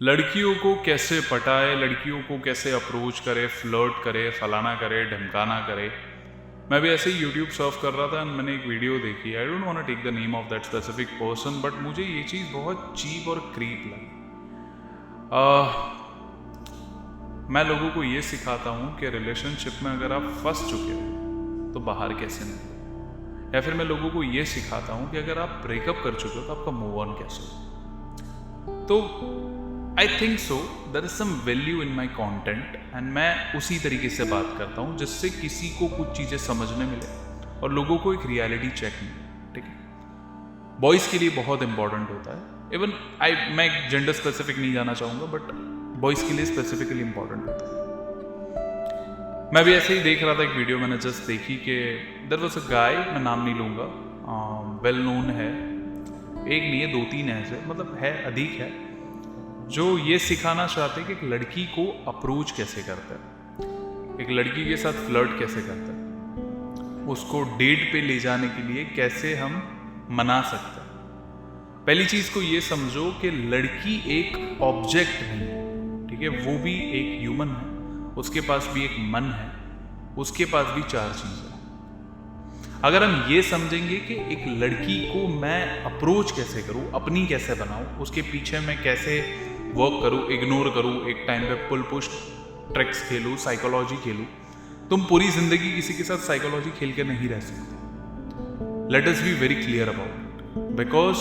लड़कियों को कैसे पटाए, लड़कियों को कैसे अप्रोच करे, फ्लर्ट करे, फलाना करे, ढमकाना करे। मैं भी ऐसे ही यूट्यूब सर्फ कर रहा था और मैंने एक वीडियो देखी। I don't want to take the name of that specific person, but मुझे ये चीज़ बहुत चीप और क्रीप लगी। मैं लोगों को ये सिखाता हूँ कि रिलेशनशिप में अगर आप फंस चुके हो तो बाहर कैसे निकलो, या फिर मैं लोगों को ये सिखाता हूँ कि अगर आप ब्रेकअप कर चुके हो तो आपका मूव ऑन कैसे हो। तो I think so there is some value in my content and मैं उसी तरीके से बात करता हूँ जिससे किसी को कुछ चीज़ें समझने मिले और लोगों को एक रियलिटी चेक मिले। ठीक है, बॉयज़ के लिए बहुत इंपॉर्टेंट होता है। इवन मैं जेंडर स्पेसिफिक नहीं जाना चाहूँगा, बट बॉयज़ के लिए स्पेसिफिकली इंपॉर्टेंट होता है। मैं भी ऐसे ही देख रहा था, एक वीडियो मैंने जस्ट देखी कि देयर वाज अ गाय, मैं नाम नहीं लूँगा, वेल नोन है, एक नहीं है, 2-3 ऐसे, मतलब है, अधिक है, जो ये सिखाना चाहते हैं कि एक लड़की को अप्रोच कैसे करता है, एक लड़की के साथ फ्लर्ट कैसे करता है, उसको डेट पे ले जाने के लिए कैसे हम मना सकते हैं। पहली चीज़ को ये समझो कि लड़की एक ऑब्जेक्ट नहीं है, ठीक है, वो भी एक ह्यूमन है, उसके पास भी एक मन है, उसके पास भी 4 चीज़ें हैं। अगर हम ये समझेंगे कि एक लड़की को मैं अप्रोच कैसे करूं, अपनी कैसे बनाऊं, उसके पीछे मैं कैसे वर्क करूं, इग्नोर करूं, एक टाइम पे पुल पुश ट्रिक्स खेलूं, साइकोलॉजी खेलूं। तुम पूरी जिंदगी किसी के साथ साइकोलॉजी खेल के नहीं रह सकते। Let us be very clear about it, because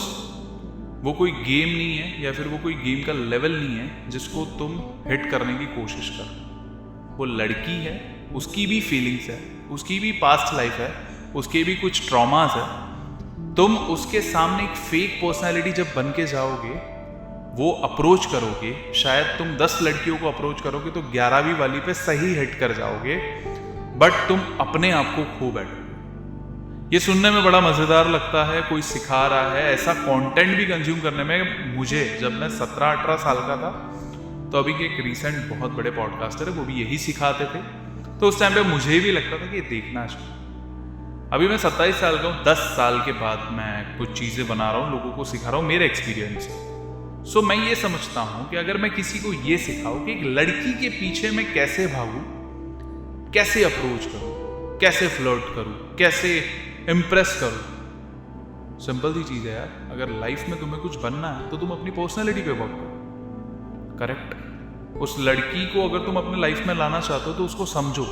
वो कोई गेम नहीं है, या फिर वो कोई गेम का लेवल नहीं है जिसको तुम हिट करने की कोशिश करो। वो लड़की है, उसकी भी फीलिंग्स है, उसकी भी पास्ट लाइफ है, उसके भी कुछ ट्रॉमास है। तुम उसके सामने एक फेक पर्सनालिटी जब बन के जाओगे, वो अप्रोच करोगे, शायद तुम 10 लड़कियों को अप्रोच करोगे तो 11वीं वाली पे सही हिट कर जाओगे, बट तुम अपने आप को खो बैठोगे। ये सुनने में बड़ा मज़ेदार लगता है, कोई सिखा रहा है, ऐसा कंटेंट भी कंज्यूम करने में। मुझे जब मैं 17-18 साल का था, तो अभी के एक रीसेंट बहुत बड़े पॉडकास्टर है, वो भी यही सिखाते थे, तो उस टाइम पे मुझे भी लगता था कि ये देखना चाहिए। अभी मैं 27 साल का हूँ, 10 साल के बाद मैं कुछ चीज़ें बना रहा हूँ, लोगों को सिखा रहा हूँ, मेरे एक्सपीरियंस से। सो मैं ये समझता हूँ कि अगर मैं किसी को ये सिखाऊँ कि एक लड़की के पीछे मैं कैसे भागूँ, कैसे अप्रोच करूँ, कैसे फ्लर्ट करूँ, कैसे इम्प्रेस करूँ, सिंपल सी चीज़ है यार। अगर लाइफ में तुम्हें कुछ बनना है तो तुम अपनी पर्सनैलिटी पे वर्क करो, करेक्ट। उस लड़की को अगर तुम अपने लाइफ में लाना चाहते हो तो उसको समझो,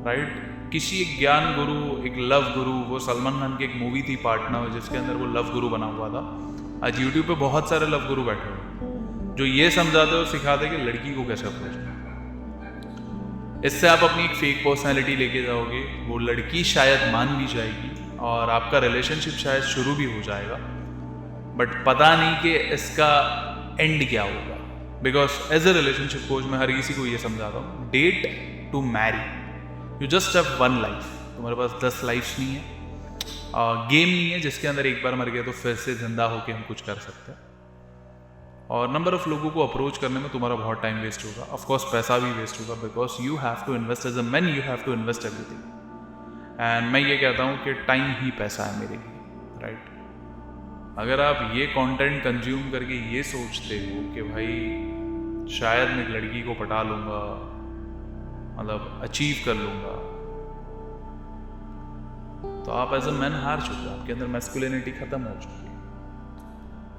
राइट। किसी एक ज्ञान गुरु, एक लव गुरु, वो सलमान खान की एक मूवी थी पार्टनर, जिसके अंदर वो लव गुरु बना हुआ था। आज यूट्यूब पे बहुत सारे लव गुरु बैठे हुए जो ये समझाते और सिखाते कि लड़की को कैसे अप्रोच करना। इससे आप अपनी एक फेक पर्सनैलिटी लेके जाओगे, वो लड़की शायद मान भी जाएगी और आपका रिलेशनशिप शायद शुरू भी हो जाएगा, बट पता नहीं कि इसका एंड क्या होगा। Because as a relationship coach मैं हर किसी को ये समझाता हूँ, date to marry, you just have one life. तुम्हारे पास 10 लाइफ्स नहीं है, गेम नहीं है जिसके अंदर एक बार मर गया तो फिर से जिंदा होके हम कुछ कर सकते हैं। और नंबर ऑफ लोगों को अप्रोच करने में तुम्हारा बहुत टाइम वेस्ट होगा, ऑफ कोर्स पैसा भी वेस्ट होगा, because you have to invest as a man, you have to invest everything. And मैं ये कहता हूँ कि टाइम ही पैसा है मेरे लिए, राइट। अगर आप ये कंटेंट कंज्यूम करके ये सोचते हो कि भाई शायद मैं एक लड़की को पटा लूँगा, मतलब अचीव कर लूँगा, तो आप एज अ मैन हार चुके हो, आपके अंदर मैस्कुलिनिटी खत्म हो चुकी है।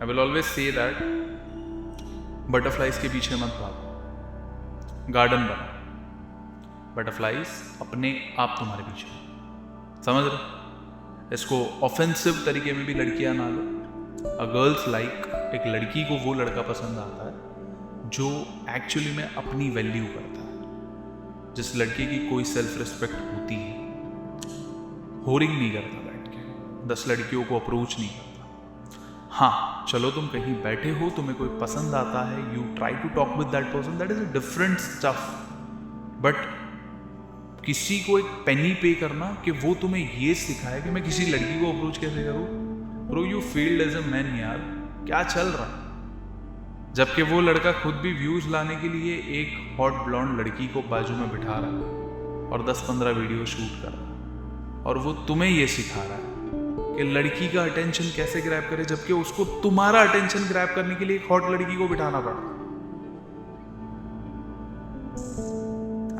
I will always say that butterflies के पीछे मत भागो, गार्डन बनाओ, बटरफ्लाइज अपने आप तुम्हारे पीछे, समझ रहे। इसको ऑफेंसिव तरीके में भी लड़कियां ना लो। अ गर्ल्स लाइक, एक लड़की को वो लड़का पसंद आता है जो एक्चुअली में अपनी वैल्यू करता है, जिस लड़के की कोई सेल्फ रिस्पेक्ट होती है, होरिंग नहीं करता बैठ के, 10 लड़कियों को अप्रोच नहीं करता। हाँ चलो, तुम कहीं बैठे हो, तुम्हें कोई पसंद आता है, you try to talk with that person, that is a different stuff. But किसी को एक पेनी पे करना कि वो तुम्हें ये सिखाए कि मैं किसी लड़की को अप्रोच कैसे करूँ, bro you field as a man, यार क्या चल रहा है। जबकि वो लड़का खुद भी व्यूज लाने के लिए एक हॉट ब्लॉन्ड लड़की को बाजू में बिठा रहा है और 10-15 वीडियो शूट कर रहा है, और वो तुम्हें ये सिखा रहा है कि लड़की का अटेंशन कैसे ग्रैब करे, जबकि उसको तुम्हारा अटेंशन ग्रैब करने के लिए एक हॉट लड़की को बिठाना पड़ा।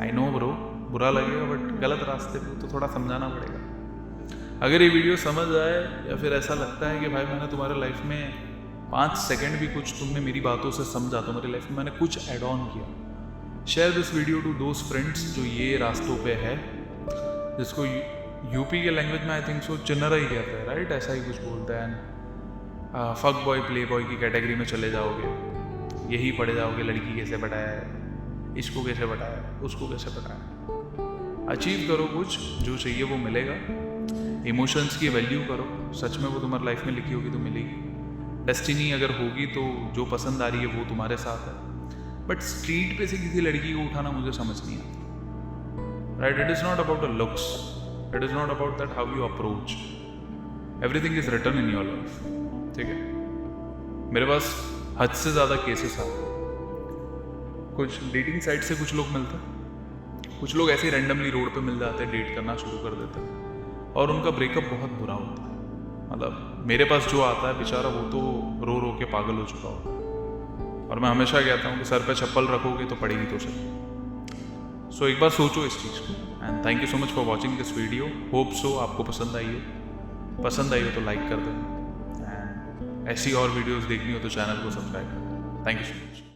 आई नो ब्रो, बुरा लगेगा, बट गलत रास्ते पे तो थोड़ा समझाना पड़ेगा। अगर ये वीडियो समझ आए या फिर ऐसा लगता है कि भाई मैंने तुम्हारे लाइफ में 5 सेकंड भी कुछ तुमने मेरी बातों से समझा, तो मेरी लाइफ में मैंने कुछ ऐड ऑन किया, share this video to those friends जो ये रास्तों पे है, जिसको यूपी के लैंग्वेज में आई थिंक सो चिन्नरा ही कहते हैं, राइट? ऐसा ही कुछ बोलते हैं। फक बॉय प्ले बॉय की कैटेगरी में चले जाओगे, यही पढ़े जाओगे, लड़की कैसे पटाया है, इसको कैसे पटाया है, उसको कैसे पटाया। अचीव करो कुछ, जो चाहिए वो मिलेगा। इमोशंस की वैल्यू करो, सच में वो तुम्हारी लाइफ में लिखी होगी तो मिलेगी। डेस्टिनी अगर होगी तो जो पसंद आ रही है वो तुम्हारे साथ है, बट स्ट्रीट पे से किसी लड़की को उठाना मुझे समझ नहीं आता, right? It is not about the looks, it is not about that how you approach, everything is written in your life, ठीक है? मेरे पास हद से ज़्यादा केसेस आते हैं। कुछ डेटिंग साइट से कुछ लोग मिलते हैं, कुछ लोग ऐसे ही रैंडमली रोड पे मिल जाते हैं, डेट करना शुरू कर देते हैं, और उनका ब्रेकअप बहुत बुरा होता है। मतलब मेरे पास जो आता है बेचारा, वो तो रो रो के पागल हो चुका होता है, और मैं हमेशा कहता हूँ कि सर पे चप्पल रखोगे तो पड़ेगी तो सही। सो एक बार सोचो इस चीज़ को। And thank you so much for watching this video. Hope so आपको पसंद आई हो। पसंद आई हो तो लाइक कर देना, एंड ऐसी और वीडियोज़ देखनी हो तो चैनल को सब्सक्राइब कर देना। Thank you so much.